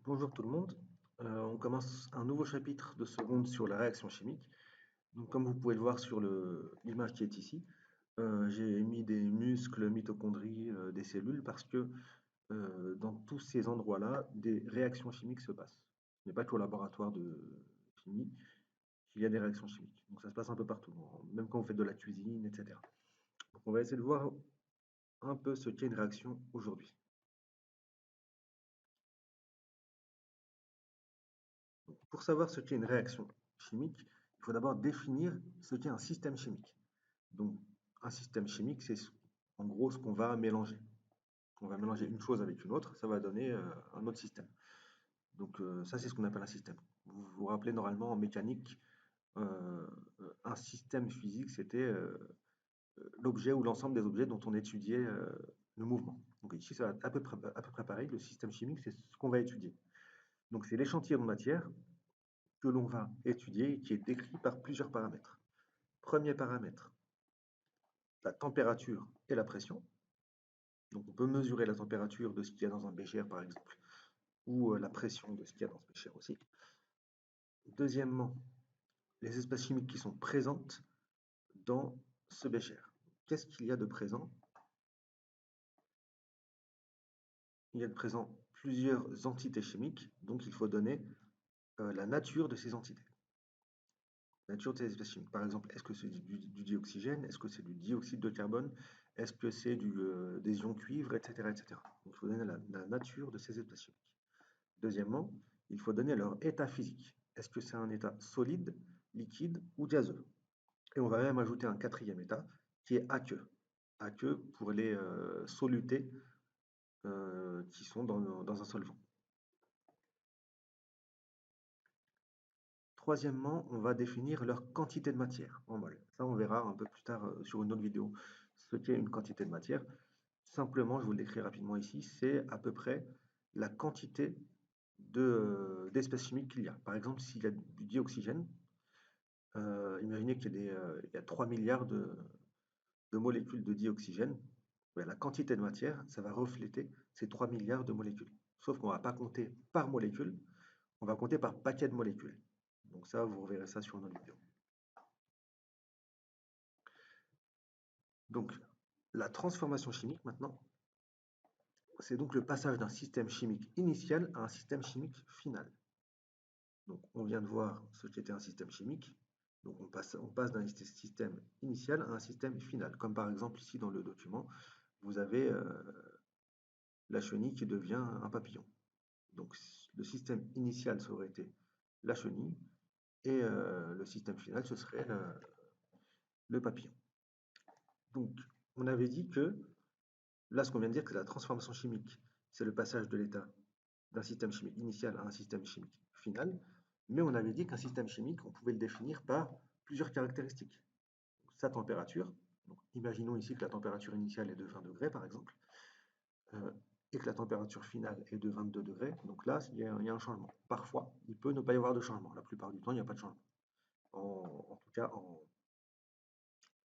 Bonjour tout le monde. On commence un nouveau chapitre de seconde sur la réaction chimique. Donc, comme vous pouvez le voir sur l'image qui est ici, j'ai mis des muscles, mitochondries, des cellules parce que dans tous ces endroits-là, des réactions chimiques se passent. Il n'y a pas qu'au laboratoire de chimie qu'il y a des réactions chimiques. Donc ça se passe un peu partout, même quand vous faites de la cuisine, etc. Donc on va essayer de voir un peu ce qu'est une réaction aujourd'hui. Pour savoir ce qu'est une réaction chimique, il faut d'abord définir ce qu'est un système chimique. Donc, un système chimique, c'est en gros ce qu'on va mélanger. On va mélanger une chose avec une autre, ça va donner un autre système. Donc, ça, c'est ce qu'on appelle un système. Vous vous rappelez, normalement, en mécanique, euh, un système physique, c'était l'objet ou l'ensemble des objets dont on étudiait le mouvement. Donc, ici, c'est à peu près pareil. Le système chimique, c'est ce qu'on va étudier. Donc, c'est l'échantillon de matière que l'on va étudier et qui est décrit par plusieurs paramètres. Premier paramètre, la température et la pression. Donc on peut mesurer la température de ce qu'il y a dans un bécher par exemple, ou la pression de ce qu'il y a dans ce bécher aussi. Deuxièmement, les espèces chimiques qui sont présentes dans ce bécher. Qu'est-ce qu'il y a de présent? Il y a de présent plusieurs entités chimiques, donc il faut donner la nature de ces entités. Nature de ces espèces chimiques. Par exemple, est-ce que c'est du dioxygène? Est-ce que c'est du dioxyde de carbone? Est-ce que c'est des ions cuivre, etc., etc. Donc, il faut donner la nature de ces espèces chimiques. Deuxièmement, il faut donner leur état physique. Est-ce que c'est un état solide, liquide ou gazeux? Et on va même ajouter un quatrième état qui est aqueux. Aqueux pour les solutés qui sont dans un solvant. Troisièmement, on va définir leur quantité de matière en mol. Ça, on verra un peu plus tard sur une autre vidéo ce qu'est une quantité de matière. Simplement, je vous le décris rapidement ici, c'est à peu près la quantité d'espèces chimiques qu'il y a. Par exemple, s'il y a du dioxygène, imaginez qu'il y a 3 milliards de molécules de dioxygène. Ben, la quantité de matière, ça va refléter ces 3 milliards de molécules. Sauf qu'on ne va pas compter par molécule, on va compter par paquet de molécules. Donc ça, vous reverrez ça sur notre vidéo. Donc, la transformation chimique, maintenant, c'est donc le passage d'un système chimique initial à un système chimique final. Donc, on vient de voir ce qu'était un système chimique. Donc, on passe d'un système initial à un système final. Comme par exemple, ici dans le document, vous avez la chenille qui devient un papillon. Donc, le système initial, ça aurait été la chenille, et le système final, ce serait le papillon. Donc, on avait dit que, là, ce qu'on vient de dire, que la transformation chimique, c'est le passage de l'état d'un système chimique initial à un système chimique final, mais on avait dit qu'un système chimique, on pouvait le définir par plusieurs caractéristiques. Sa température, donc imaginons ici que la température initiale est de 20 degrés par exemple, euh, et que la température finale est de 22 degrés, donc là, il y a un changement. Parfois, il peut ne pas y avoir de changement. La plupart du temps, il n'y a pas de changement. En tout cas,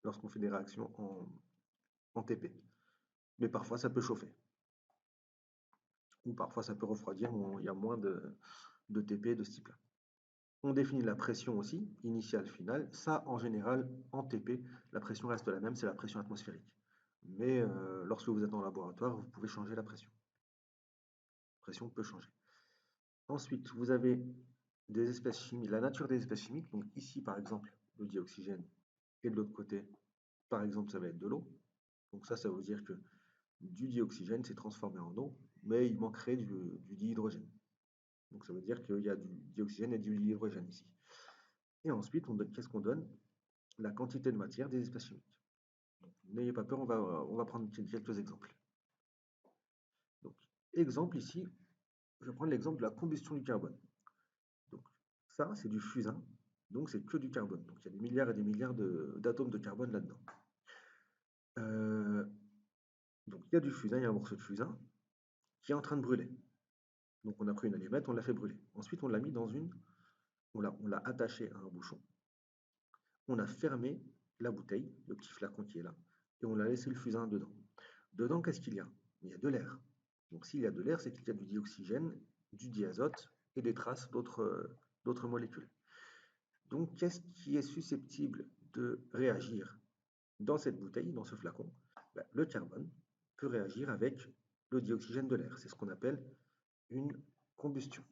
lorsqu'on fait des réactions en TP. Mais parfois, ça peut chauffer. Ou parfois, ça peut refroidir, il y a moins de TP de ce type-là. On définit la pression aussi, initiale, finale. Ça, en général, en TP, la pression reste la même, c'est la pression atmosphérique. Mais lorsque vous êtes en laboratoire, vous pouvez changer la pression. La pression peut changer. Ensuite, vous avez des espèces chimiques, la nature des espèces chimiques. Donc ici, par exemple, le dioxygène. Et de l'autre côté, par exemple, ça va être de l'eau. Donc ça veut dire que du dioxygène s'est transformé en eau, mais il manquerait du dihydrogène. Donc ça veut dire qu'il y a du dioxygène et du dihydrogène ici. Et ensuite, qu'est-ce qu'on donne? La quantité de matière des espèces chimiques. N'ayez pas peur, on va prendre quelques exemples. Donc, exemple ici, je vais prendre l'exemple de la combustion du carbone. Donc, ça, c'est du fusain, donc c'est que du carbone. Donc, il y a des milliards et des milliards d'atomes de carbone là-dedans. Donc, il y a du fusain, il y a un morceau de fusain qui est en train de brûler. Donc, on a pris une allumette, on l'a fait brûler. Ensuite, on l'a mis on l'a attaché à un bouchon. On a fermé la bouteille, le petit flacon qui est là, et on a laissé le fusain dedans. Dedans, qu'est-ce qu'il y a? Il y a de l'air. Donc s'il y a de l'air, c'est qu'il y a du dioxygène, du diazote et des traces d'autres molécules. Donc qu'est-ce qui est susceptible de réagir dans cette bouteille, dans ce flacon? Ben, le carbone peut réagir avec le dioxygène de l'air. C'est ce qu'on appelle une combustion.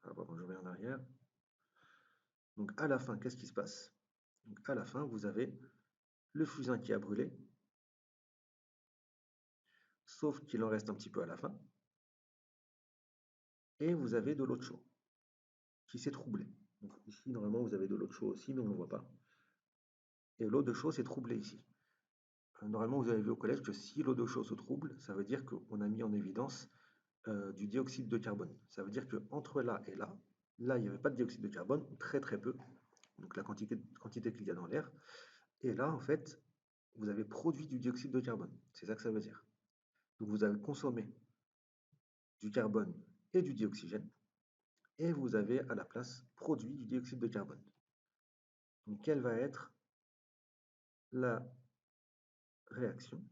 Alors, je reviens en arrière. Donc à la fin, qu'est-ce qui se passe? Donc à la fin, vous avez le fusain qui a brûlé, sauf qu'il en reste un petit peu à la fin, et vous avez de l'eau de chaud qui s'est troublée. Donc ici, normalement, vous avez de l'eau de chaud aussi, mais on ne le voit pas. Et l'eau de chaud s'est troublée ici. Normalement, vous avez vu au collège que si l'eau de chaud se trouble, ça veut dire qu'on a mis en évidence du dioxyde de carbone. Ça veut dire qu'entre là et là, là, il n'y avait pas de dioxyde de carbone, ou très très peu, donc la quantité qu'il y a dans l'air. Et là, en fait, vous avez produit du dioxyde de carbone. C'est ça que ça veut dire. Donc vous avez consommé du carbone et du dioxygène, et vous avez à la place produit du dioxyde de carbone. Donc quelle va être la réaction?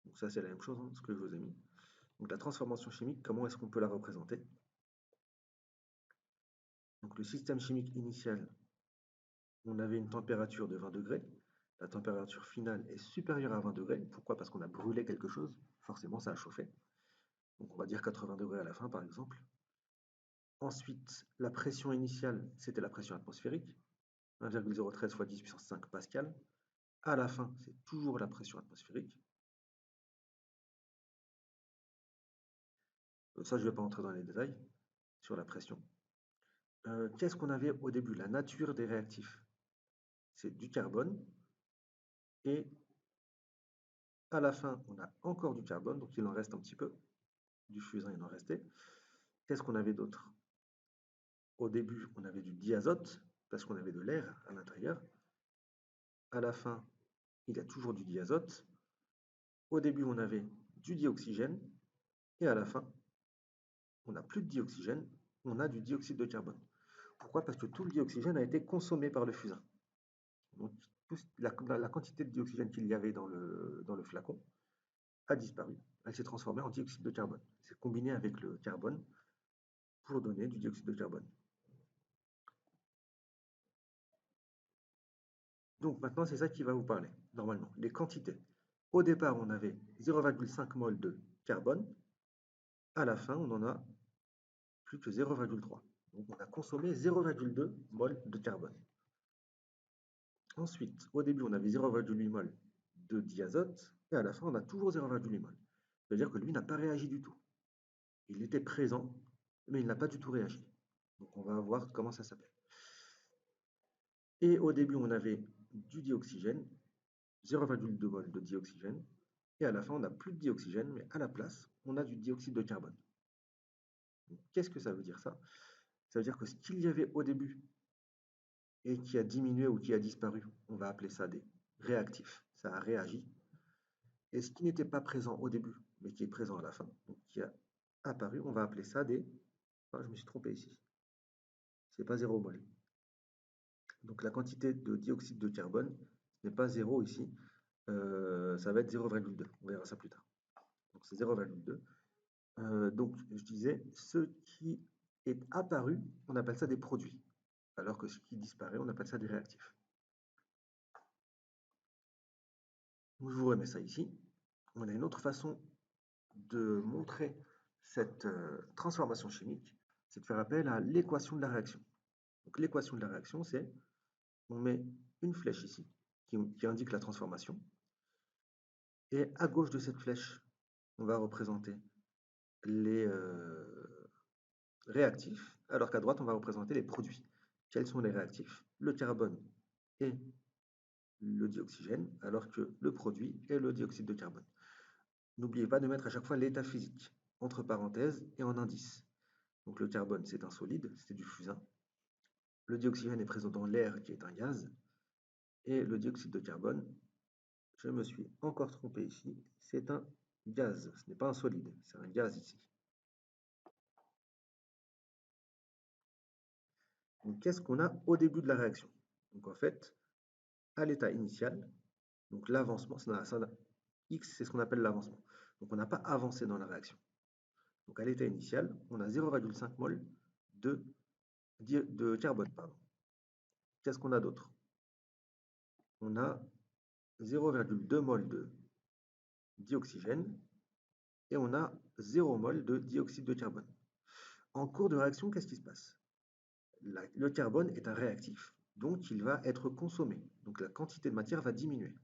Donc ça c'est la même chose, hein, ce que je vous ai mis. Donc la transformation chimique, comment est-ce qu'on peut la représenter? Donc le système chimique initial, on avait une température de 20 degrés. La température finale est supérieure à 20 degrés. Pourquoi? Parce qu'on a brûlé quelque chose. Forcément, ça a chauffé. Donc on va dire 80 degrés à la fin, par exemple. Ensuite, la pression initiale, c'était la pression atmosphérique. 1,013 fois 10 puissance 5 pascal. À la fin, c'est toujours la pression atmosphérique. Ça, je ne vais pas entrer dans les détails sur la pression. Qu'est-ce qu'on avait au début? La nature des réactifs. C'est du carbone. Et à la fin, on a encore du carbone, donc il en reste un petit peu. Du fusain, il en restait. Qu'est-ce qu'on avait d'autre? Au début, on avait du diazote, parce qu'on avait de l'air à l'intérieur. À la fin, il y a toujours du diazote. Au début, on avait du dioxygène. Et à la fin, on n'a plus de dioxygène, on a du dioxyde de carbone. Pourquoi? Parce que tout le dioxygène a été consommé par le fusain. Donc, la quantité de dioxygène qu'il y avait dans le flacon a disparu. Elle s'est transformée en dioxyde de carbone. C'est combiné avec le carbone pour donner du dioxyde de carbone. Donc maintenant, c'est ça qui va vous parler, normalement. Les quantités. Au départ, on avait 0,5 mol de carbone. À la fin, on en a plus que 0,3. Donc on a consommé 0,2 mol de carbone. Ensuite, au début, on avait 0,8 mol de diazote, et à la fin, on a toujours 0,8 mol. C'est-à-dire que lui n'a pas réagi du tout. Il était présent, mais il n'a pas du tout réagi. Donc on va voir comment ça s'appelle. Et au début, on avait du dioxygène, 0,2 mol de dioxygène, et à la fin, on n'a plus de dioxygène, mais à la place, on a du dioxyde de carbone. Qu'est-ce que ça veut dire ça? Ça veut dire que ce qu'il y avait au début et qui a diminué ou qui a disparu, on va appeler ça des réactifs. Ça a réagi. Et ce qui n'était pas présent au début, mais qui est présent à la fin, donc qui a apparu, on va appeler ça des... Ah, je me suis trompé ici. C'est pas 0 mol. Donc la quantité de dioxyde de carbone, ce n'est pas 0 ici. Ça va être 0,2. On verra ça plus tard. Donc c'est 0,2. Donc je disais, ce qui est apparu, on appelle ça des produits. Alors que ce qui disparaît, on appelle ça des réactifs. Je vous remets ça ici. On a une autre façon de montrer cette transformation chimique, c'est de faire appel à l'équation de la réaction. Donc l'équation de la réaction, c'est, on met une flèche ici qui indique la transformation, et à gauche de cette flèche, on va représenter les réactifs, alors qu'à droite, on va représenter les produits. Quels sont les réactifs? Le carbone et le dioxygène, alors que le produit est le dioxyde de carbone. N'oubliez pas de mettre à chaque fois l'état physique, entre parenthèses et en indice. Donc le carbone, c'est un solide, c'est du fusain. Le dioxygène est présent dans l'air, qui est un gaz. Et le dioxyde de carbone, je me suis encore trompé ici, c'est un gaz. Ce n'est pas un solide, c'est un gaz ici. Donc qu'est-ce qu'on a au début de la réaction? Donc en fait, à l'état initial, Donc l'avancement, X, c'est ce qu'on appelle l'avancement. Donc on n'a pas avancé dans la réaction. Donc à l'état initial, on a 0,5 mol de carbone. Qu'est-ce qu'on a d'autre? On a 0,2 mol de dioxygène et on a 0 mol de dioxyde de carbone. En cours de réaction, qu'est-ce qui se passe? Le carbone est un réactif, donc il va être consommé. Donc la quantité de matière va diminuer.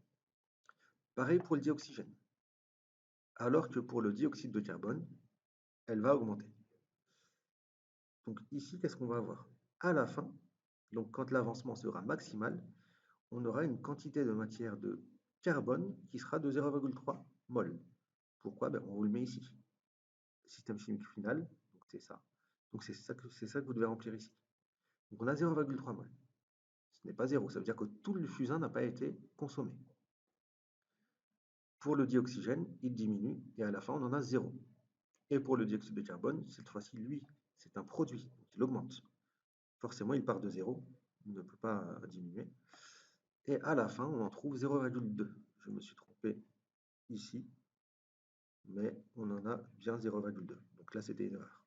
Pareil pour le dioxygène. Alors que pour le dioxyde de carbone, elle va augmenter. Donc ici, qu'est-ce qu'on va avoir? À la fin, donc quand l'avancement sera maximal, on aura une quantité de matière de carbone qui sera de 0,3 mol. Pourquoi? On vous le met ici. Système chimique final, donc c'est ça. Donc c'est ça que vous devez remplir ici. Donc on a 0,3 mol. Ce n'est pas 0, ça veut dire que tout le fusain n'a pas été consommé. Pour le dioxygène, il diminue et à la fin on en a 0. Et pour le dioxyde de carbone, cette fois-ci, lui, c'est un produit, donc il augmente. Forcément, il part de 0, il ne peut pas diminuer. Et à la fin, on en trouve 0,2. Je me suis trompé ici, mais on en a bien 0,2. Donc là, c'était une erreur.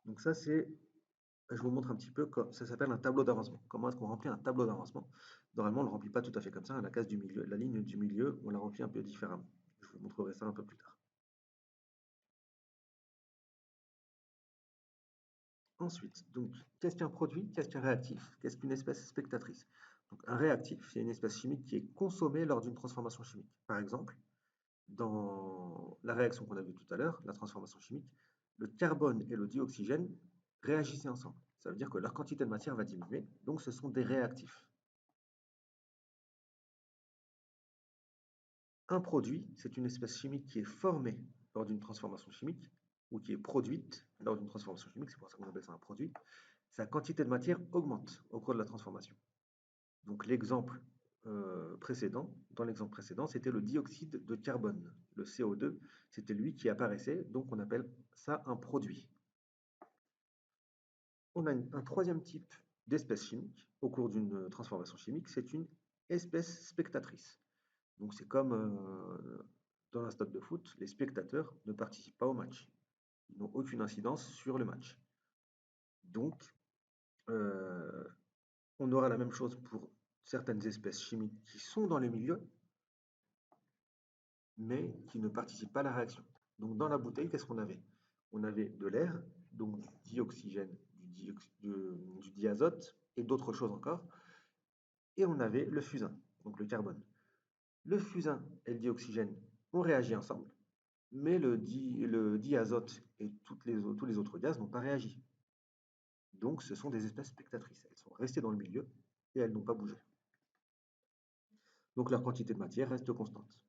Donc ça, je vous montre un petit peu, ça s'appelle un tableau d'avancement. Comment est-ce qu'on remplit un tableau d'avancement? Normalement, on ne le remplit pas tout à fait comme ça. La case du milieu, la ligne du milieu, on la remplit un peu différemment. Je vous montrerai ça un peu plus tard. Ensuite, donc, qu'est-ce qu'un produit? Qu'est-ce qu'un réactif? Qu'est-ce qu'une espèce spectatrice? Donc, un réactif, c'est une espèce chimique qui est consommée lors d'une transformation chimique. Par exemple, dans la réaction qu'on a vue tout à l'heure, la transformation chimique, le carbone et le dioxygène réagissaient ensemble. Ça veut dire que leur quantité de matière va diminuer, donc ce sont des réactifs. Un produit, c'est une espèce chimique qui est formée lors d'une transformation chimique ou qui est produite lors d'une transformation chimique, c'est pour ça qu'on appelle ça un produit. Sa quantité de matière augmente au cours de la transformation. Donc l'exemple dans l'exemple précédent, c'était le dioxyde de carbone, le CO2, c'était lui qui apparaissait, donc on appelle ça un produit. On a un troisième type d'espèce chimique au cours d'une transformation chimique, c'est une espèce spectatrice. Donc c'est comme dans un stade de foot, les spectateurs ne participent pas au match. Ils n'ont aucune incidence sur le match. Donc, on aura la même chose pour certaines espèces chimiques qui sont dans les milieux, mais qui ne participent pas à la réaction. Donc dans la bouteille, qu'est-ce qu'on avait? On avait de l'air, donc du dioxygène, du diazote et d'autres choses encore. Et on avait le fusain, donc le carbone. Le fusain et le dioxygène ont réagi ensemble, mais le diazote et tous les autres gaz n'ont pas réagi. Donc ce sont des espèces spectatrices. Elles sont restées dans le milieu et elles n'ont pas bougé. Donc leur quantité de matière reste constante.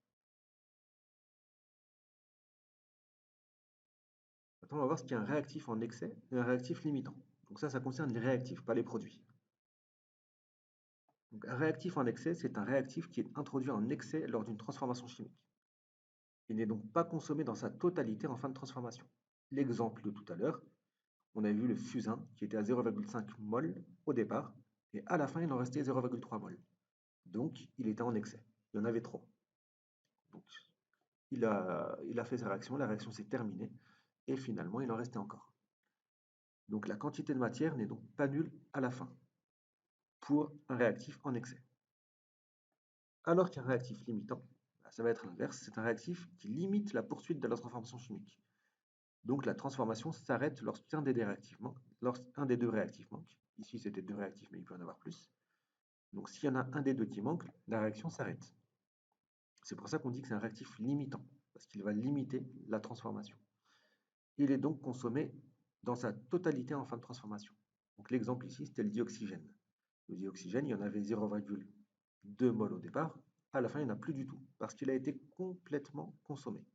Maintenant, on va voir ce qu'est un réactif en excès et un réactif limitant. Donc ça concerne les réactifs, pas les produits. Donc un réactif en excès, c'est un réactif qui est introduit en excès lors d'une transformation chimique. Il n'est donc pas consommé dans sa totalité en fin de transformation. L'exemple de tout à l'heure, on a vu le fusain qui était à 0,5 mol au départ, et à la fin, il en restait 0,3 mol. Donc, il était en excès. Il y en avait trop. Donc, il a fait sa réaction, la réaction s'est terminée, et finalement, il en restait encore. Donc, la quantité de matière n'est donc pas nulle à la fin pour un réactif en excès. Alors qu'un réactif limitant, ça va être l'inverse, c'est un réactif qui limite la poursuite de la transformation chimique. Donc la transformation s'arrête lorsqu'un des deux réactifs manque. Ici c'était deux réactifs, mais il peut y en avoir plus. Donc s'il y en a un des deux qui manque, la réaction s'arrête. C'est pour ça qu'on dit que c'est un réactif limitant, parce qu'il va limiter la transformation. Il est donc consommé dans sa totalité en fin de transformation. Donc l'exemple ici, c'était le dioxygène. Le dioxygène, il y en avait 0,2 mol au départ. À la fin, il n'y en a plus du tout, parce qu'il a été complètement consommé.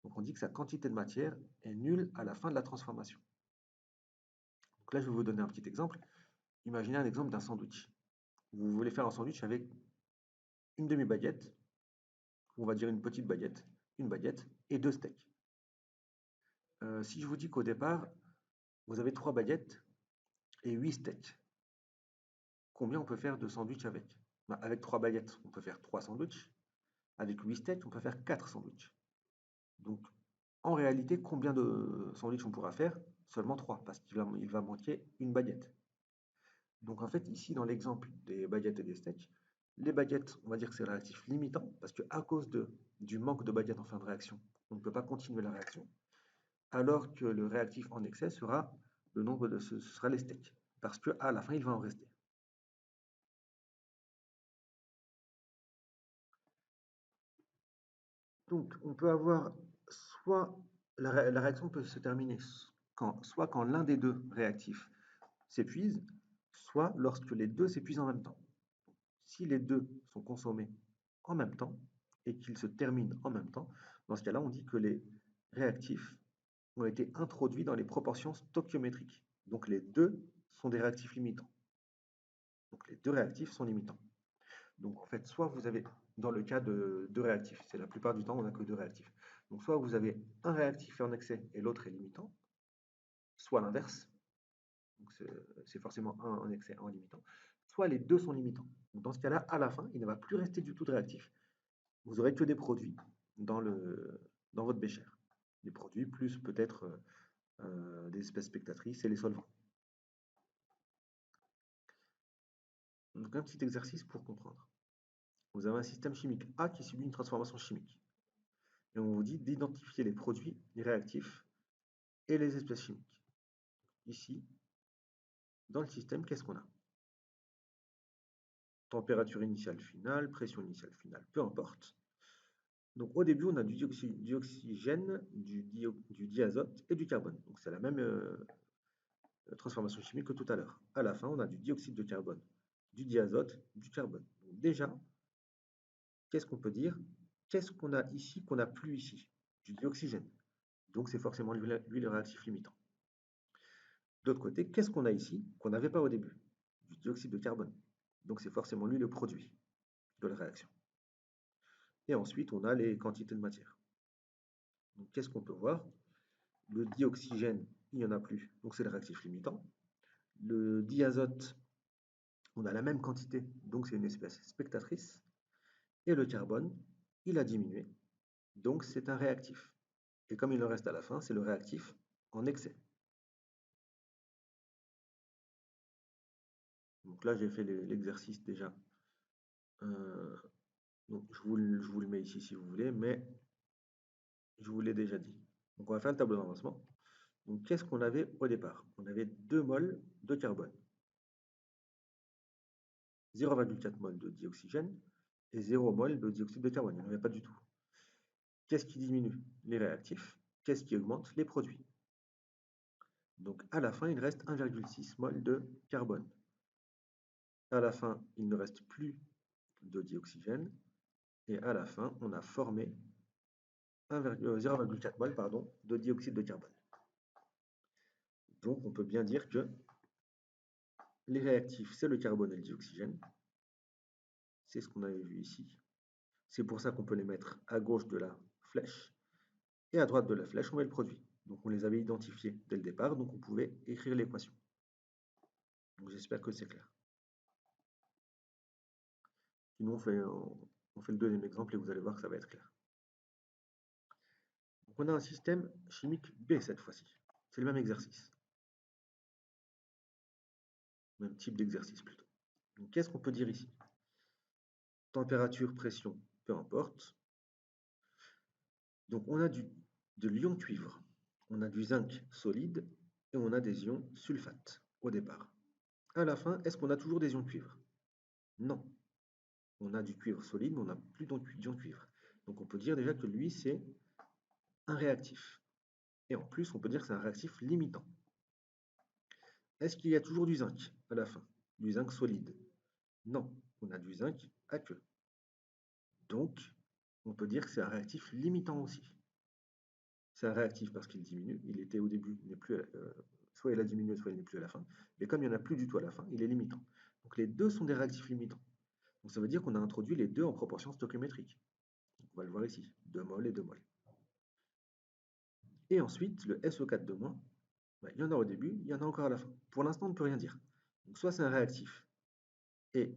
Donc on dit que sa quantité de matière est nulle à la fin de la transformation. Donc là, je vais vous donner un petit exemple. Imaginez un exemple d'un sandwich. Vous voulez faire un sandwich avec une demi-baguette, on va dire une baguette et deux steaks. Si je vous dis qu'au départ, vous avez 3 baguettes et 8 steaks, combien on peut faire de sandwich avec? Bah, avec 3 baguettes, on peut faire 3 sandwichs. Avec 8 steaks, on peut faire 4 sandwichs. Donc, en réalité, combien de sandwichs on pourra faire? Seulement 3, parce qu'il va manquer une baguette. Donc, en fait, ici, dans l'exemple des baguettes et des steaks, les baguettes, on va dire que c'est le réactif limitant, parce qu'à cause du manque de baguettes en fin de réaction, on ne peut pas continuer la réaction, alors que le réactif en excès sera le nombre de ce sera les steaks, parce qu'à la fin, il va en rester. Donc, on peut avoir soit la réaction peut se terminer soit quand l'un des deux réactifs s'épuise, soit lorsque les deux s'épuisent en même temps. Si les deux sont consommés en même temps et qu'ils se terminent en même temps, dans ce cas-là, on dit que les réactifs ont été introduits dans les proportions stoichiométriques. Donc les deux sont des réactifs limitants. Donc les deux réactifs sont limitants. Donc en fait, soit vous avez, dans le cas de deux réactifs, c'est la plupart du temps on n'a que deux réactifs. Donc soit vous avez un réactif en excès et l'autre est limitant, soit l'inverse, donc c'est forcément un en excès, un en limitant, soit les deux sont limitants. Donc dans ce cas-là, à la fin, il ne va plus rester du tout de réactif. Vous aurez que des produits dans votre bécher. Des produits plus peut-être des espèces spectatrices et les solvants. Donc un petit exercice pour comprendre. Vous avez un système chimique A qui subit une transformation chimique. Et on vous dit d'identifier les produits, les réactifs et les espèces chimiques. Ici, dans le système, qu'est-ce qu'on a? Température initiale finale, pression initiale finale, peu importe. Donc au début, on a du dioxygène, du diazote et du carbone. Donc c'est la même transformation chimique que tout à l'heure. À la fin, on a du dioxyde de carbone, du diazote, du carbone. Donc déjà, qu'est-ce qu'on peut dire? Qu'est-ce qu'on a ici qu'on n'a plus ici? Du dioxygène. Donc c'est forcément lui le réactif limitant. D'autre côté, qu'est-ce qu'on a ici qu'on n'avait pas au début? Du dioxyde de carbone. Donc c'est forcément lui le produit de la réaction. Et ensuite, on a les quantités de matière. Donc qu'est-ce qu'on peut voir? Le dioxygène, il n'y en a plus, donc c'est le réactif limitant. Le diazote, on a la même quantité, donc c'est une espèce spectatrice. Et le carbone, il a diminué, donc c'est un réactif. Et comme il en reste à la fin, c'est le réactif en excès. Donc là, j'ai fait l'exercice déjà. Donc je vous le mets ici si vous voulez, mais je vous l'ai déjà dit. Donc on va faire un tableau d'avancement. Donc qu'est-ce qu'on avait au départ? On avait 2 mols de carbone, 0,4 mol de dioxygène et 0 mol de dioxyde de carbone. Il n'y en avait pas du tout. Qu'est-ce qui diminue? Les réactifs. Qu'est-ce qui augmente? Les produits. Donc à la fin, il reste 1,6 mol de carbone. À la fin, il ne reste plus de dioxygène. Et à la fin, on a formé 0,4 mol de dioxyde de carbone. Donc on peut bien dire que les réactifs, c'est le carbone et le dioxygène. C'est ce qu'on avait vu ici. C'est pour ça qu'on peut les mettre à gauche de la flèche. Et à droite de la flèche, on met le produit. Donc on les avait identifiés dès le départ, donc on pouvait écrire l'équation. Donc j'espère que c'est clair. Sinon, on fait le deuxième exemple et vous allez voir que ça va être clair. Donc on a un système chimique B cette fois-ci. C'est le même exercice. Même type d'exercice plutôt. Donc qu'est-ce qu'on peut dire ici? Température, pression, peu importe. Donc on a de l'ion cuivre, on a du zinc solide et on a des ions sulfate au départ. À la fin, est-ce qu'on a toujours des ions cuivre? Non. On a du cuivre solide, mais on n'a plus d'ion cuivre. Donc on peut dire déjà que lui, c'est un réactif. Et en plus, on peut dire que c'est un réactif limitant. Est-ce qu'il y a toujours du zinc à la fin? Du zinc solide? Non, on a du zinc aqueux. Donc, on peut dire que c'est un réactif limitant aussi. C'est un réactif parce qu'il diminue. Il était au début, il n'est plus, soit il a diminué, soit il n'est plus à la fin. Mais comme il n'y en a plus du tout à la fin, il est limitant. Donc les deux sont des réactifs limitants. Donc ça veut dire qu'on a introduit les deux en proportion stoichiométrique. On va le voir ici, 2 mols et 2 mols. Et ensuite, le SO4 il y en a au début, il y en a encore à la fin. Pour l'instant, on ne peut rien dire. Donc soit c'est un réactif et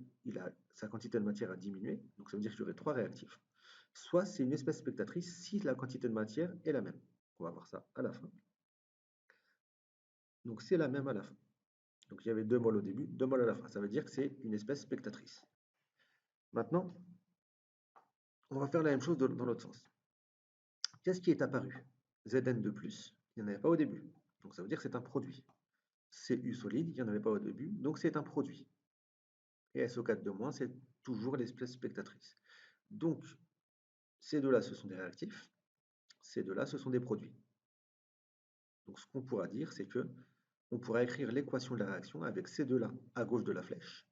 sa quantité de matière a diminué, donc ça veut dire qu'il y aurait 3 réactifs. Soit c'est une espèce spectatrice si la quantité de matière est la même. On va voir ça à la fin. Donc c'est la même à la fin. Donc il y avait 2 moles au début, 2 moles à la fin. Ça veut dire que c'est une espèce spectatrice. Maintenant, on va faire la même chose dans l'autre sens. Qu'est-ce qui est apparu? Zn de plus, il n'y en avait pas au début. Donc ça veut dire que c'est un produit. Cu solide, il n'y en avait pas au début, donc c'est un produit. Et SO4 de moins, c'est toujours l'espèce spectatrice. Donc, ces deux-là, ce sont des réactifs. Ces deux-là, ce sont des produits. Donc, ce qu'on pourra dire, c'est que on pourra écrire l'équation de la réaction avec ces deux-là à gauche de la flèche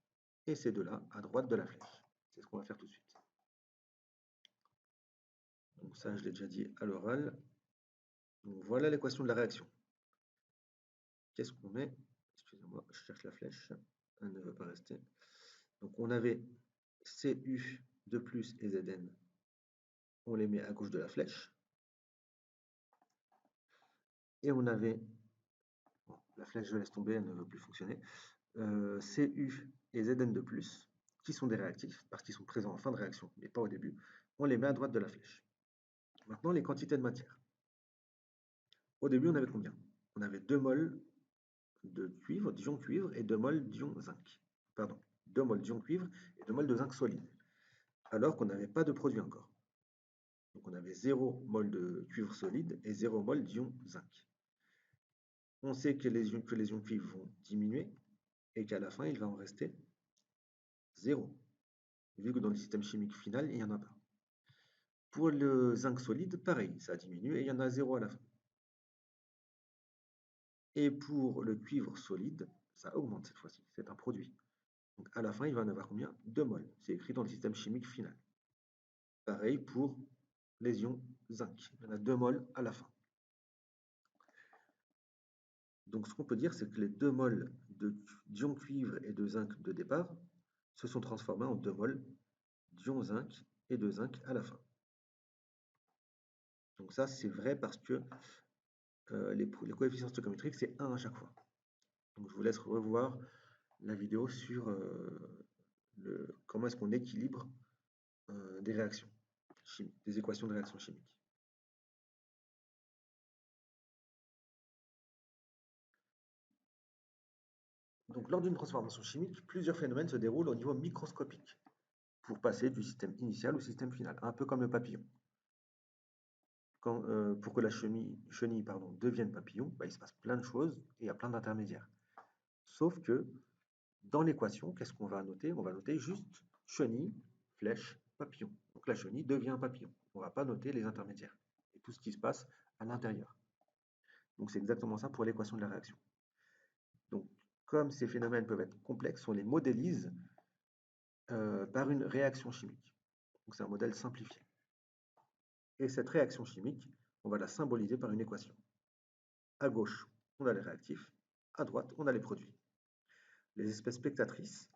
et ces deux-là à droite de la flèche. C'est ce qu'on va faire tout de suite. Donc ça, je l'ai déjà dit à l'oral. Donc voilà l'équation de la réaction. Qu'est-ce qu'on met? Excusez-moi, je cherche la flèche. Elle ne veut pas rester. Donc on avait Cu de plus et Zn. On les met à gauche de la flèche. Et on avait, bon, la flèche je laisse tomber, elle ne veut plus fonctionner, Cu et Zn de plus, qui sont des réactifs, parce qu'ils sont présents en fin de réaction, mais pas au début, on les met à droite de la flèche. Maintenant, les quantités de matière. Au début, on avait combien? On avait 2 moles de cuivre, d'ion cuivre, et 2 moles d'ion zinc. Pardon, 2 moles d'ion cuivre et 2 moles de zinc solide, alors qu'on n'avait pas de produit encore. Donc on avait 0 mol de cuivre solide et 0 mol d'ion zinc. On sait que les ions cuivre vont diminuer et qu'à la fin, il va en rester 0, vu que dans le système chimique final, il n'y en a pas. Pour le zinc solide, pareil, ça diminue et il y en a 0 à la fin. Et pour le cuivre solide, ça augmente cette fois-ci, c'est un produit. Donc à la fin, il va en avoir combien? 2 moles. C'est écrit dans le système chimique final. Pareil pour les ions zinc, il y en a 2 moles à la fin. Donc ce qu'on peut dire, c'est que les 2 moles d'ion cuivre et de zinc de départ se sont transformés en 2 moles d'ion zinc et de zinc à la fin. Donc ça, c'est vrai parce que les coefficients stoichiométriques, c'est 1 à chaque fois. Donc je vous laisse revoir la vidéo sur comment est-ce qu'on équilibre des réactions chimiques, des équations de réaction chimique. Donc lors d'une transformation chimique, plusieurs phénomènes se déroulent au niveau microscopique pour passer du système initial au système final, un peu comme le papillon. Pour que la chenille devienne papillon, il se passe plein de choses et il y a plein d'intermédiaires. Sauf que dans l'équation, qu'est-ce qu'on va noter? On va noter juste chenille, flèche, papillon. Donc la chenille devient un papillon. On ne va pas noter les intermédiaires et tout ce qui se passe à l'intérieur. Donc c'est exactement ça pour l'équation de la réaction. Donc comme ces phénomènes peuvent être complexes, on les modélise par une réaction chimique. Donc c'est un modèle simplifié. Et cette réaction chimique, on va la symboliser par une équation. À gauche, on a les réactifs, à droite, on a les produits. Les espèces spectatrices,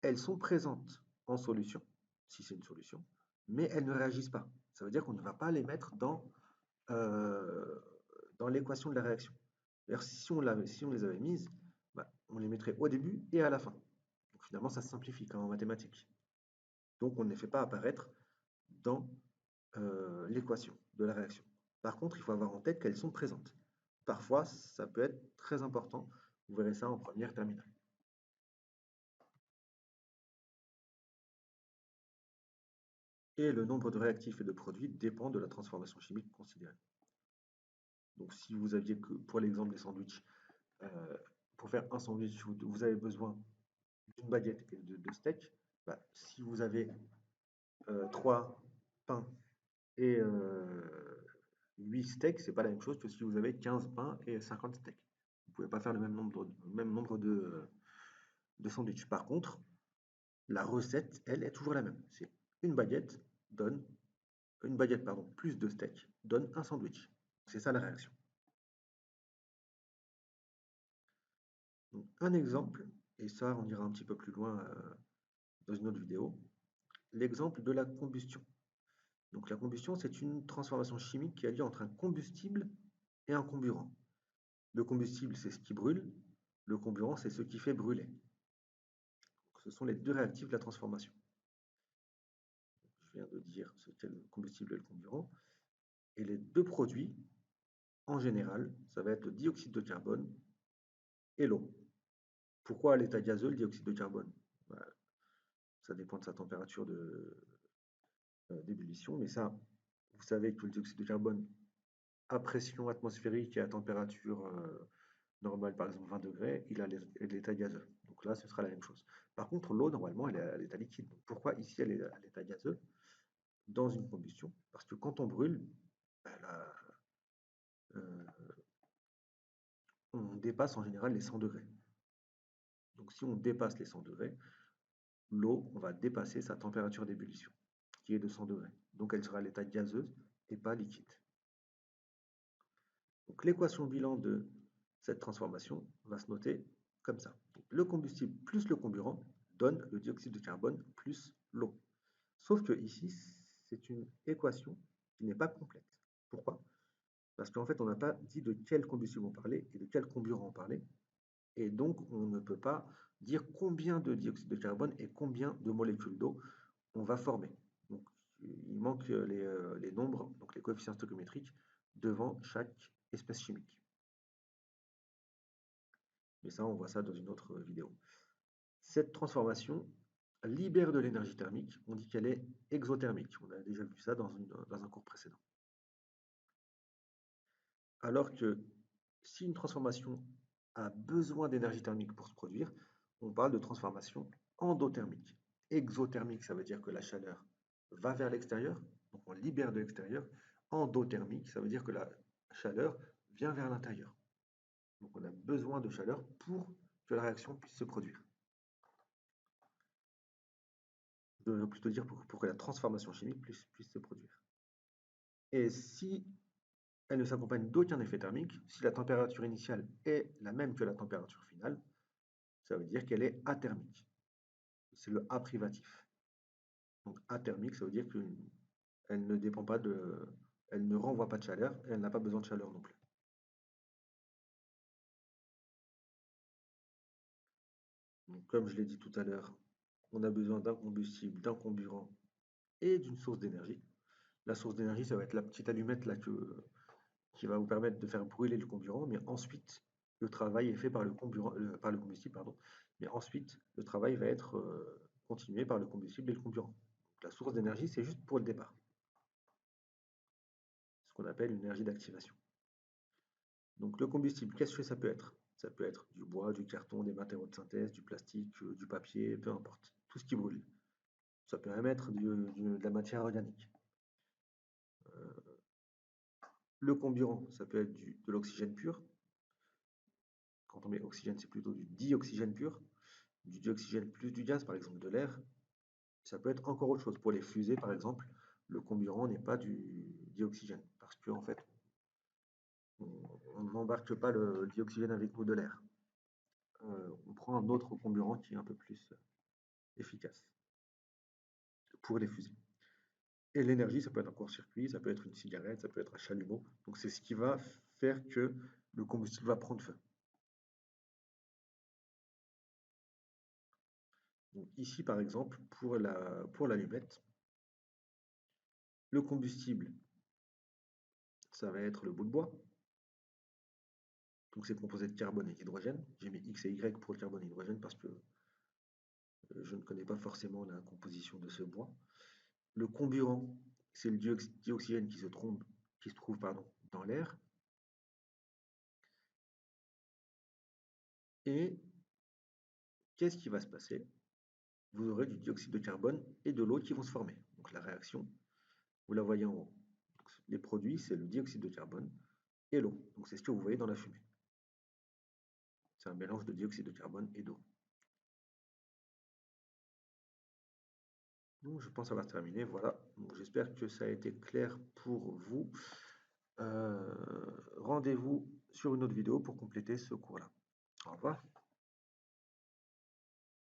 elles sont présentes en solution, si c'est une solution, mais elles ne réagissent pas. Ça veut dire qu'on ne va pas les mettre dans l'équation de la réaction. D'ailleurs, si on les avait mises, on les mettrait au début et à la fin. Donc finalement, ça se simplifie quand même en mathématiques. Donc on ne les fait pas apparaître dans l'équation de la réaction. Par contre, il faut avoir en tête qu'elles sont présentes. Parfois, ça peut être très important. Vous verrez ça en première terminale. Et le nombre de réactifs et de produits dépend de la transformation chimique considérée. Donc si vous aviez que, pour l'exemple des sandwichs, pour faire un sandwich, vous avez besoin d'une baguette et de 2 steaks. Si vous avez 3 pains et 8 steaks, c'est pas la même chose que si vous avez 15 pains et 50 steaks. Vous ne pouvez pas faire le même nombre de sandwichs. Par contre, la recette, elle, est toujours la même. C'est une baguette plus 2 steaks donne un sandwich. C'est ça la réaction. Donc, un exemple, et ça on ira un petit peu plus loin dans une autre vidéo, l'exemple de la combustion. Donc la combustion, c'est une transformation chimique qui a lieu entre un combustible et un comburant. Le combustible, c'est ce qui brûle, le comburant, c'est ce qui fait brûler. Donc, ce sont les deux réactifs de la transformation. Je viens de dire ce qu'est le combustible et le comburant. Et les deux produits, en général, ça va être le dioxyde de carbone et l'eau. Pourquoi à l'état gazeux, le dioxyde de carbone? Bah, ça dépend de sa température d'ébullition, mais ça, vous savez que le dioxyde de carbone à pression atmosphérique et à température normale, par exemple 20 degrés, il a l'état gazeux. Donc là, ce sera la même chose. Par contre, l'eau, normalement, elle est à l'état liquide. Donc pourquoi ici, elle est à l'état gazeux dans une combustion? Parce que quand on brûle, bah, euh, on dépasse en général les 100 degrés. Donc si on dépasse les 100 degrés, l'eau, on va dépasser sa température d'ébullition, qui est de 100 degrés. Donc elle sera à l'état gazeuse et pas liquide. Donc l'équation bilan de cette transformation va se noter comme ça. Donc, le combustible plus le comburant donne le dioxyde de carbone plus l'eau. Sauf que ici, c'est une équation qui n'est pas complète. Pourquoi? Parce qu'en fait, on n'a pas dit de quel combustible on parlait et de quel comburant on parlait. Et donc, on ne peut pas dire combien de dioxyde de carbone et combien de molécules d'eau on va former. Donc, il manque les nombres, donc les coefficients stoichiométriques, devant chaque espèce chimique. Mais ça, on voit ça dans une autre vidéo. Cette transformation libère de l'énergie thermique. On dit qu'elle est exothermique. On a déjà vu ça dans un cours précédent. Alors que si une transformation a besoin d'énergie thermique pour se produire, on parle de transformation endothermique. Exothermique, ça veut dire que la chaleur va vers l'extérieur, donc on libère de l'extérieur. Endothermique, ça veut dire que la chaleur vient vers l'intérieur. Donc on a besoin de chaleur pour que la réaction puisse se produire. Je devrais plutôt dire pour que la transformation chimique puisse se produire. Et si elle ne s'accompagne d'aucun effet thermique, si la température initiale est la même que la température finale, ça veut dire qu'elle est athermique. C'est le A privatif. Donc athermique, ça veut dire qu'elle ne dépend pas elle ne renvoie pas de chaleur et elle n'a pas besoin de chaleur non plus. Donc, comme je l'ai dit tout à l'heure, on a besoin d'un combustible, d'un comburant et d'une source d'énergie. La source d'énergie, ça va être la petite allumette là qui va vous permettre de faire brûler le comburant, mais ensuite, le travail est fait par le combustible, pardon, mais ensuite, le travail va être continué par le combustible et le comburant. Donc, la source d'énergie, c'est juste pour le départ, ce qu'on appelle une énergie d'activation. Donc le combustible, qu'est-ce que ça peut être? Ça peut être du bois, du carton, des matériaux de synthèse, du plastique, du papier, peu importe, tout ce qui brûle. Ça peut même être de la matière organique. Le comburant, ça peut être de l'oxygène pur. Quand on met oxygène, c'est plutôt du dioxygène pur. Du dioxygène plus du gaz, par exemple de l'air. Ça peut être encore autre chose. Pour les fusées, par exemple, le comburant n'est pas du dioxygène. Parce qu'en fait, on n'embarque pas le dioxygène avec nous de l'air. On prend un autre comburant qui est un peu plus efficace pour les fusées. Et l'énergie, ça peut être un court-circuit, ça peut être une cigarette, ça peut être un chalumeau. Donc c'est ce qui va faire que le combustible va prendre feu. Donc ici, par exemple, pour l'allumette, le combustible, ça va être le bout de bois. Donc c'est composé de carbone et d'hydrogène. J'ai mis X et Y pour le carbone et l'hydrogène parce que je ne connais pas forcément la composition de ce bois. Le comburant, c'est le dioxygène qui se trouve dans l'air. Et qu'est-ce qui va se passer? Vous aurez du dioxyde de carbone et de l'eau qui vont se former. Donc la réaction, vous la voyez en haut. Donc, les produits, c'est le dioxyde de carbone et l'eau. Donc c'est ce que vous voyez dans la fumée. C'est un mélange de dioxyde de carbone et d'eau. Donc je pense avoir terminé. Voilà. J'espère que ça a été clair pour vous. Rendez-vous sur une autre vidéo pour compléter ce cours-là. Au revoir.